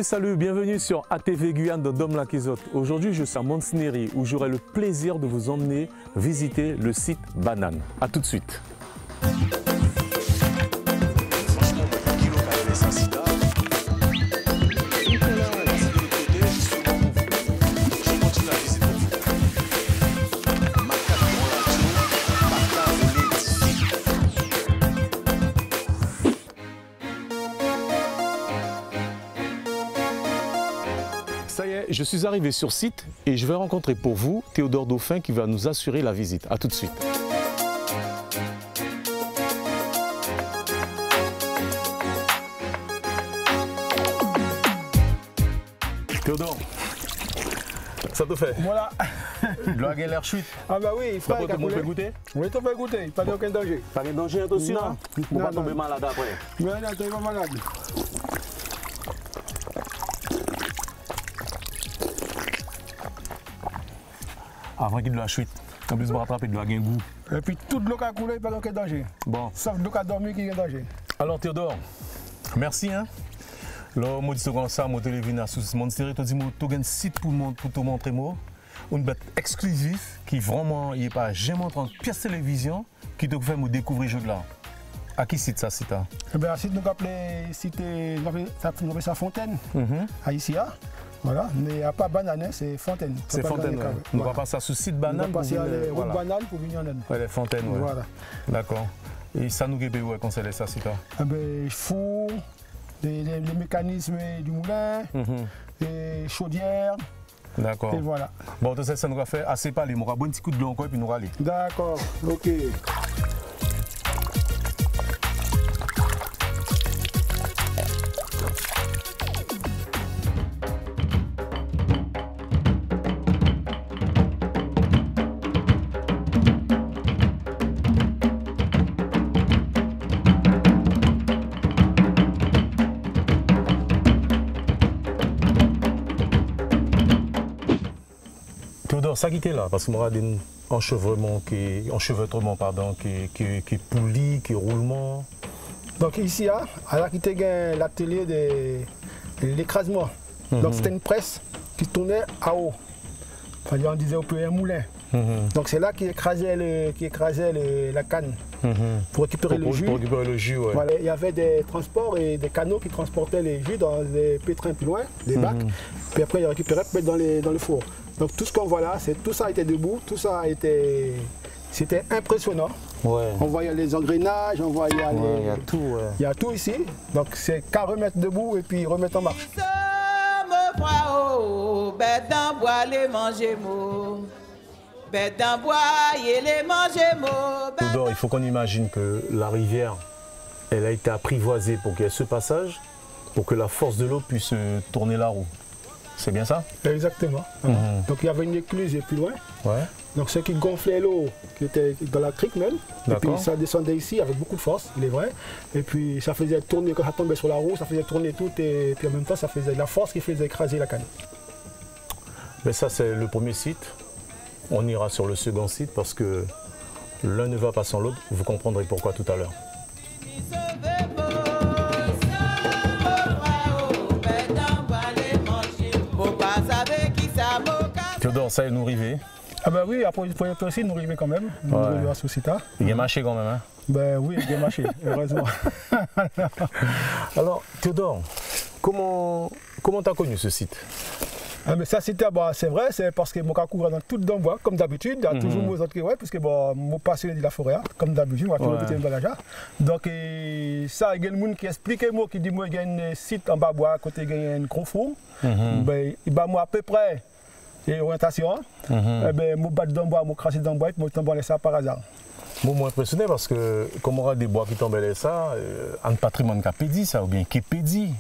Salut, bienvenue sur ATV Guyane de Dom Lakizot. Aujourd'hui, je suis à Montsnéry où j'aurai le plaisir de vous emmener visiter le site Banane. A tout de suite. Ça y est, je suis arrivé sur site et je vais rencontrer pour vous Théodore Dauphin qui va nous assurer la visite. A tout de suite. Théodore, ça te fait? Voilà. L'eau a l'air chouette. Ah bah oui, il faut tout le monde peut goûter? Oui, tu peux goûter, pas d'aucun danger. Pas de danger, attention. Non. Pour ne pas tomber malade après. Mais non, tu n'es pas malade. Avant qu'il y ait de la chouette. En plus, je vais rattraper de la goût. Et puis toute l'eau qui a coulé, pas d'aucun danger. Bon. Sauf l'eau qui a dormi qui est danger. Alors Théodore, merci. Hein? Là, je dis comme ça, je suis venu à Montsnéry, je dis que tu as un site pour te montrer une bête exclusive qui vraiment, il n'y a pas jamais en pièce télévision qui te fait me découvrir ce jeu-là. À qui site ça, site? Eh bien, site nous appelons site, ça Fontaine, à Isia. Voilà, mais il n'y a pas Banane, c'est Fontaine. C'est Fontaine, ouais. Nous allons passer sur site Banane. On va passer à la route Banane pour venir en aide. Oui, les Fontaines, oui. Voilà. D'accord. Et ça nous guette où conseiller ça, site? Eh bien, four, les mécanismes du moulin, les chaudières. D'accord. Et voilà. Bon, tout ça, ça nous va faire assez parler. On va boire un petit coup de l'eau encore et puis nous râler. D'accord, ok. Théodore, ça qui est là, parce que moi, j'ai un enchevêtrement qui est poli, qui est roulement. Donc ici, à la qui était l'atelier de l'écrasement. Donc c'était une presse qui tournait à eau. Enfin, on disait au peu un moulin. Donc c'est là qui écrasait la canne pour récupérer le jus. Pour récupérer le jus, ouais. Voilà, il y avait des transports et des canaux qui transportaient les jus dans des pétrins plus loin, des bacs. Puis après, ils récupéraient pour mettre dans le four. Donc tout ce qu'on voit là, tout ça était debout, tout ça était... C'était impressionnant. Ouais. On voyait les engrenages, on voyait il y a tout. Ouais. Il y a tout ici. Donc c'est qu'à remettre debout et puis remettre en marche. Théodore, il faut qu'on imagine que la rivière, elle a été apprivoisée pour qu'il y ait ce passage, pour que la force de l'eau puisse tourner la roue. C'est bien ça? Exactement. Donc il y avait une écluse plus loin. Ouais. Donc ce qui gonflait l'eau, qui était dans la crique même, et puis ça descendait ici avec beaucoup de force, il est vrai. Et puis ça faisait tourner, quand ça tombait sur la roue, ça faisait tourner tout, et puis en même temps ça faisait de la force qui faisait écraser la canne. Mais ça c'est le premier site. On ira sur le second site parce que l'un ne va pas sans l'autre. Vous comprendrez pourquoi tout à l'heure. Théodore, ça est nous arrivé. Ah ben oui, après il faut aussi nous arriver quand même. Nous arriver à ce site. Il y a marché quand même, hein? Ben oui, il y a marché, heureusement. Alors, Théodore, comment tu as connu ce site? Ah mais ça c'était c'est vrai, c'est parce que mon couvre dans tout le bois, comme d'habitude, il y a toujours mes autres ouais, parce que mon passionné de la forêt, comme d'habitude, moi toujours petit balajard. Donc ça il y a des gens qui expliquent moi qui dit moi il y a un site en bas bois à côté il y a un gros four. Ben il bat moi à peu près et orientation. Et ben moi battre dans bois, moi cracher dans bois, moi tomber ça par hasard. Moi, je suis impressionné parce que comme on a des bois qui tombent ça, un patrimoine qui a pédi ça ou bien qui est pédi.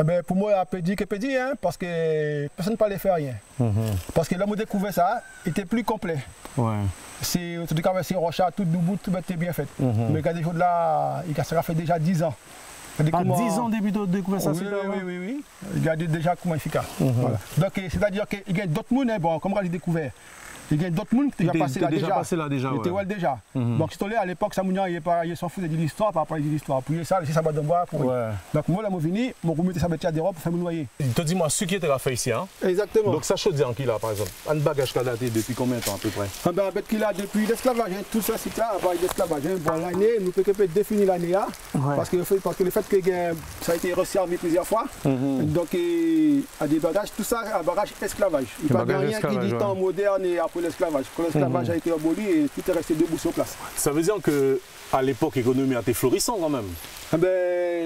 Eh ben, pour moi, il a pédi, hein, parce que personne ne parlait faire rien. Parce que l'homme a découvert ça, il était plus complet. Ouais. C'est tout cas, c'est Rocha, tout debout, tout était bien fait. Mais quand des choses là, ça fait déjà 10 ans. À 10 ans depuis de découvrir ça, oui. Il a déjà comment efficace. Voilà. Donc c'est-à-dire qu'il y a d'autres mondes, bon, comme on a découvert. Il y a d'autres mondes qui sont passés là déjà. Passé là déjà. Il était déjà. Donc, si tu à l'époque, ça il s'en fout de l'histoire, par rapport à l'histoire. Puis ça, c'est ça va dans bois pour. Donc, moi, là, je suis venu, je remettais ça à des robes pour faire me noyer. Tu dis-moi, ce qui était fait ici, hein? Exactement. Donc, ça chaudière qui là, par exemple, un bagage qui a daté depuis combien de temps à peu près? Un bagage qui a depuis l'esclavage, tout ça, c'est là, avant l'esclavage. Bon, l'année, nous pouvons définir l'année là, parce que le fait que ça a été resservi plusieurs fois. Donc, à des bagages, tout ça, un bagage esclavage. Il n'y a pas rien qui dit temps moderne et après l'esclavage. Quand l'esclavage a été aboli et tout est resté debout sur place. Ça veut dire qu'à l'époque, l'économie a été florissante quand même.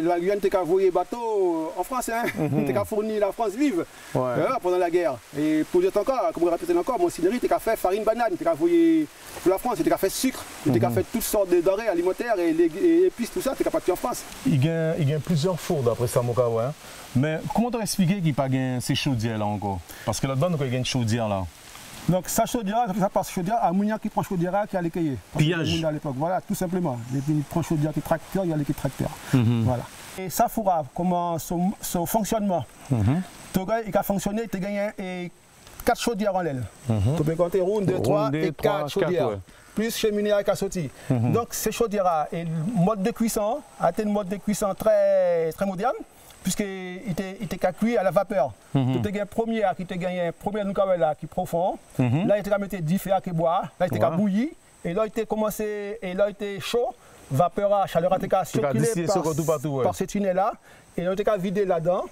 La Guyane était qu'à voyer bateau en France, hein. Était qu'à fournir la France vive pendant la guerre. Et pour dire encore, comme je répète encore, mon cinérie était qu'à faire farine banane, était qu'à voyer pour la France, était qu'à faire sucre, était qu'à faire toutes sortes de denrées alimentaires et épices, tout ça, était qu'à partir en France. Il y a plusieurs fours d'après ça, mon ouais. Mais comment tu as expliqué qu'il n'y a pas ces chaudières là encore? Parce que là-dedans, il y a une chaudière là. Donc ça chaudière, ça passe chaudière à Mounia qui prend chaudière qui a les cahiers. Pillage. À l'époque, voilà, tout simplement. Il prend chaudière qui tracteur, il y a les tracteurs. Voilà. Et ça fera comment son fonctionnement. Il a fonctionné, il a gagné 4 chaudières en l'aile. Tu peux compter 1, 2, 3 et 4 chaudières. Plus cheminée qui a sorti. Donc ces chaudières et le mode de cuisson a été un mode de cuisson très moderne. Puisqu'il était qu'à cuire à la vapeur. Tu as gagné premier qui te gagné premier là qui est profond. Là il était qu'à mettre 10 fers qui boire. Là il était qu'à bouillir. Et là il était commencé et là il était chaud. Vapeur à chaleur était qu'à circuler par ce tunnel là. Et là il était qu'à vider là-dedans.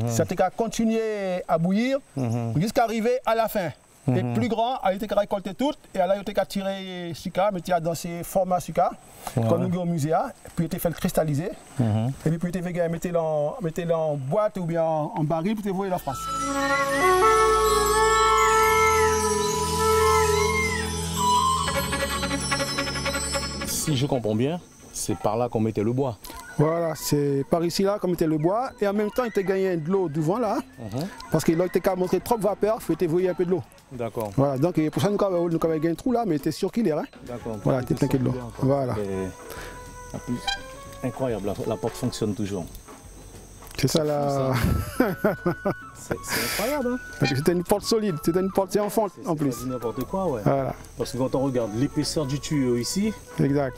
Ça était qu'à continuer à bouillir jusqu'à arriver à la fin. Et plus grand, il était qu'à récolter tout. Et là il était qu'à tirer sucre, mettre dans ces formats sucre. Comme nous avons au musée, puis il était fait le cristalliser. Et puis il était mettre en boîte ou bien en baril pour envoyer la France. Si je comprends bien, c'est par là qu'on mettait le bois. Voilà, c'est par ici là qu'on mettait le bois. Et en même temps, il était gagné de l'eau devant là. Parce qu'il était qu'à montrer trop de vapeur, il faut envoyer un peu de l'eau. D'accord. Voilà, donc pour ça, nous avons gagné un trou là, mais il était sûr qu'il est. Hein. D'accord. Voilà, il était plein de l'eau. Voilà. Incroyable, la porte fonctionne toujours. C'est ça là. C'est incroyable. Hein. C'était une porte solide, c'était une porte en fonte en plus. C'est n'importe quoi, ouais. Voilà. Parce que quand on regarde l'épaisseur du tuyau ici. Exact.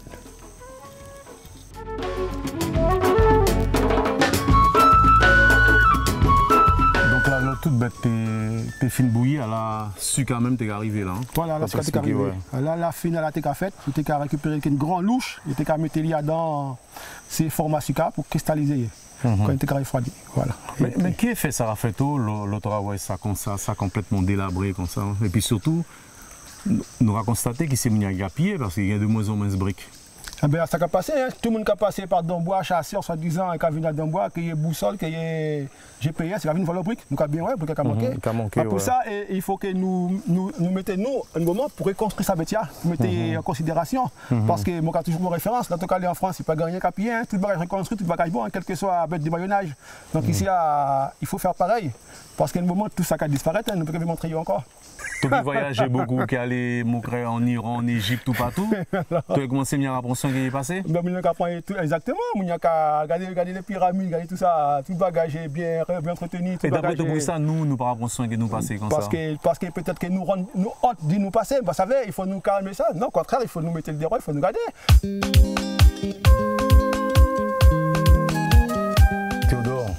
Toute bête, t'es fin bouillie, à la sucre quand même, t'es arrivé là. Hein. Voilà, là, c'est arrivé. Ouais. Là, la fin, elle a faite, tu t'es récupéré une grande louche, et t'es mettre dans ces formats sucre pour cristalliser. Quand t'es refroidi. Voilà. Mais qui a fait ça, Rafeto, l'autre ça comme ça, complètement délabré comme ça. Et puis surtout, nous avons constaté qu'il s'est mis à gaspiller parce qu'il y a de moins en moins de briques. Eh bien, ça a passé, hein. Tout le monde qui a passé par Dombois, chasseur, soi-disant, et qui a venu à Dombois, qui est boussole, qui est GPS, qui a venu voir le brique. Donc, bien, ouais, pour qu'il a manqué. Pour ça, il faut que nous mettions un moment pour reconstruire sa bêtise, mettez en considération. Parce que moi, j'ai toujours mon référence. Quand on est en France, il n'y a pas gagné qu'à pied, hein. Tout le bagage reconstruit, tout le bagage bon, hein, quel que soit la bête de baillonnage. Donc, ici, il faut faire pareil. Parce qu'à un moment, tout ça qui a disparu, hein, nous ne pouvons pas montrer encore. Tu as voyagé beaucoup, qui allait mourir en Iran, en Égypte, tout partout. Tu as commencé à apprendre ce qui est passé? Exactement. Il a regardé les pyramides, regardé tout ça, tout le bagage est bien entretenu. Et d'après tout ça, nous pas apprendre ce qui nous passé comme ça. Parce que peut-être que nous honte de nous passer. Vous savez, il faut nous calmer ça. Non, au contraire, il faut nous mettre le déroul, il faut nous garder. Théodore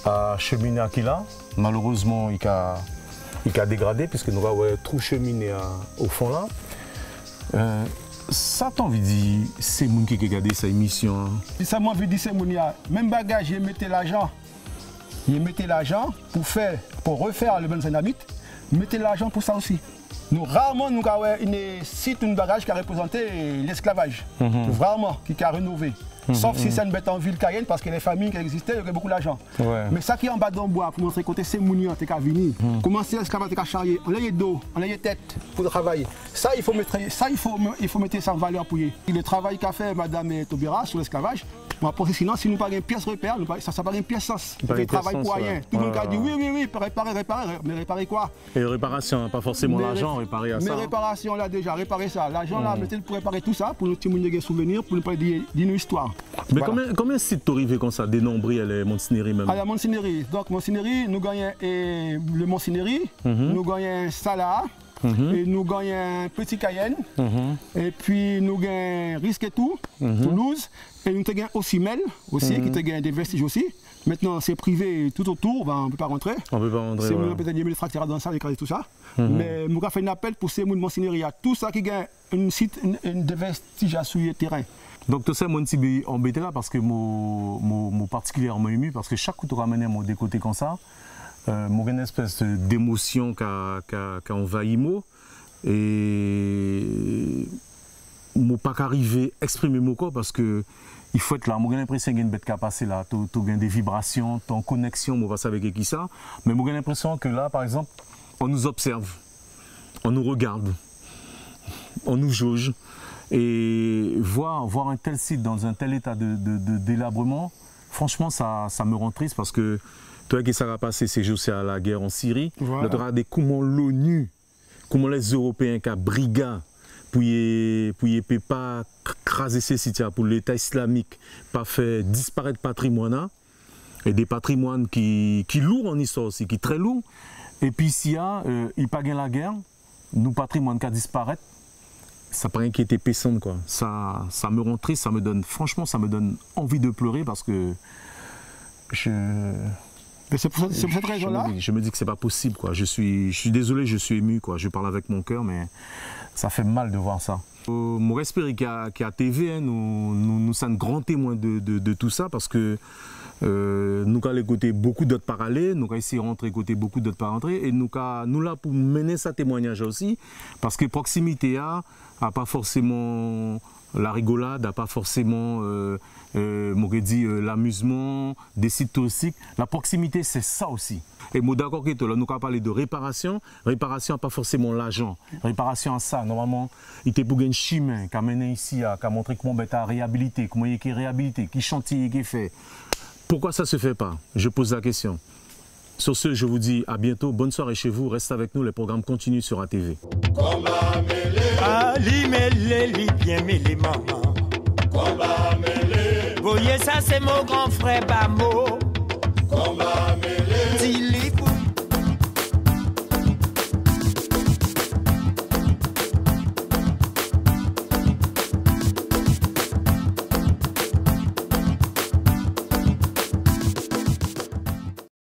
a cheminé à Kila. Malheureusement, il a dégradé puisque nous avons trop cheminé au fond là. Ça t'as envie de dire, c'est moi qui ai regardé cette émission. Ça m'a envie de dire, c'est moi, même bagage, il mettait l'argent. Il mettait l'argent pour refaire le bon dynamite, mettez l'argent pour ça aussi. Nous, rarement, nous avons une site, un bagage qui a représenté l'esclavage. Vraiment, qui a rénové. Sauf si c'est une bête en ville cayenne, parce que les familles qui existaient, il y avait beaucoup d'argent. Mais ça qui est en bas dans le bois, pour montrer côté c'est mounion, t'es qu'à venir. Comment c'est l'esclavage, t'es qu'à charrier. On a les dos, on a les têtes pour travailler. Ça, il faut mettre ça en valeur pour y. Le travail qu'a fait Madame Taubira sur l'esclavage, sinon, si nous n'avons pas une pièce repère, ça n'a pas une pièce sens. C'est travail pour rien. Tout le monde a dit oui, réparer, mais réparer quoi? Et réparation, pas forcément l'argent, réparer à ça. Mais réparation là déjà, réparer ça. L'argent là, mettez-le pour réparer tout ça, pour nous témoigner des souvenirs, pour nous pas dire une histoire. Mais voilà. Combien de sites t'arrives comme ça, dénombrés à la Montsinéry même? À la Montsinéry. Donc Montsinéry, nous gagnons le Montsinéry, nous gagnons Salah, Et nous gagnons un petit Cayenne. Et puis nous gagnons Risque et tout, Toulouse. Et nous gagnons aussi Mel, aussi, qui gagne des vestiges aussi. Maintenant, c'est privé tout autour, on ne peut pas rentrer. On peut pas rentrer. C'est peut-être des fractures dans ça, écraser tout ça. Mais nous avons fait un appel pour ces monseigneuries, tout ça qui gagne un site, des vestiges à souiller terrain. Donc tout ça, moi, je suis embêté là parce que je particulièrement ému parce que chaque coup tu ramènes moi des côtés comme ça, moi une espèce d'émotion qui a envahi moi et moi pas qu'arriver à exprimer mon corps parce que il faut être là. Moi j'ai l'impression qu'il y a une bête qui a passé là, tu as des vibrations, tu es en connexion, moi pas avec qui ça, mais moi j'ai l'impression que là par exemple, on nous observe, on nous regarde, on nous jauge. Et voir un tel site dans un tel état de délabrement, franchement, ça me rend triste parce que toi qui ça va passer ces jours, c'est à la guerre en Syrie. Voilà. Là, tu comment l'ONU, comment les Européens qui ont brigade pour ne pas craser ces sites pour l'État islamique, pas faire disparaître le patrimoine, et des patrimoines qui lourds en histoire aussi, qui sont très lourds. Et puis s'il y a, il pas gagne la guerre, nous patrimoine qui disparaît. Ça paraît inquiété personne quoi. Ça me rend triste, franchement ça me donne envie de pleurer parce que c'est pour cette raison-là. Je me dis que c'est pas possible quoi. Je suis désolé, je suis ému quoi. Je parle avec mon cœur mais ça fait mal de voir ça. Mon respect qui a TV, hein, nous sommes grands témoins de tout ça parce que nous avons écouté beaucoup d'autres parallèles, nous avons essayé de rentrer écouter beaucoup d'autres parallèles et nous là pour mener ce témoignage aussi parce que proximité n'a pas forcément la rigolade, n'a pas forcément l'amusement, des sites toxiques. La proximité c'est ça aussi. Et moi d'accord que là nous avons parlé de réparation, réparation n'a pas forcément l'argent, réparation à ça normalement il était pour un chemin qui a mené ici, qui a montré comment il a réhabilité, comment il est réhabilité, qui chantier il est fait. Pourquoi ça ne se fait pas? Je pose la question. Sur ce, je vous dis à bientôt. Bonne soirée chez vous. Restez avec nous. Les programmes continuent sur ATV. Voyez ça, c'est mon grand frère Bamo.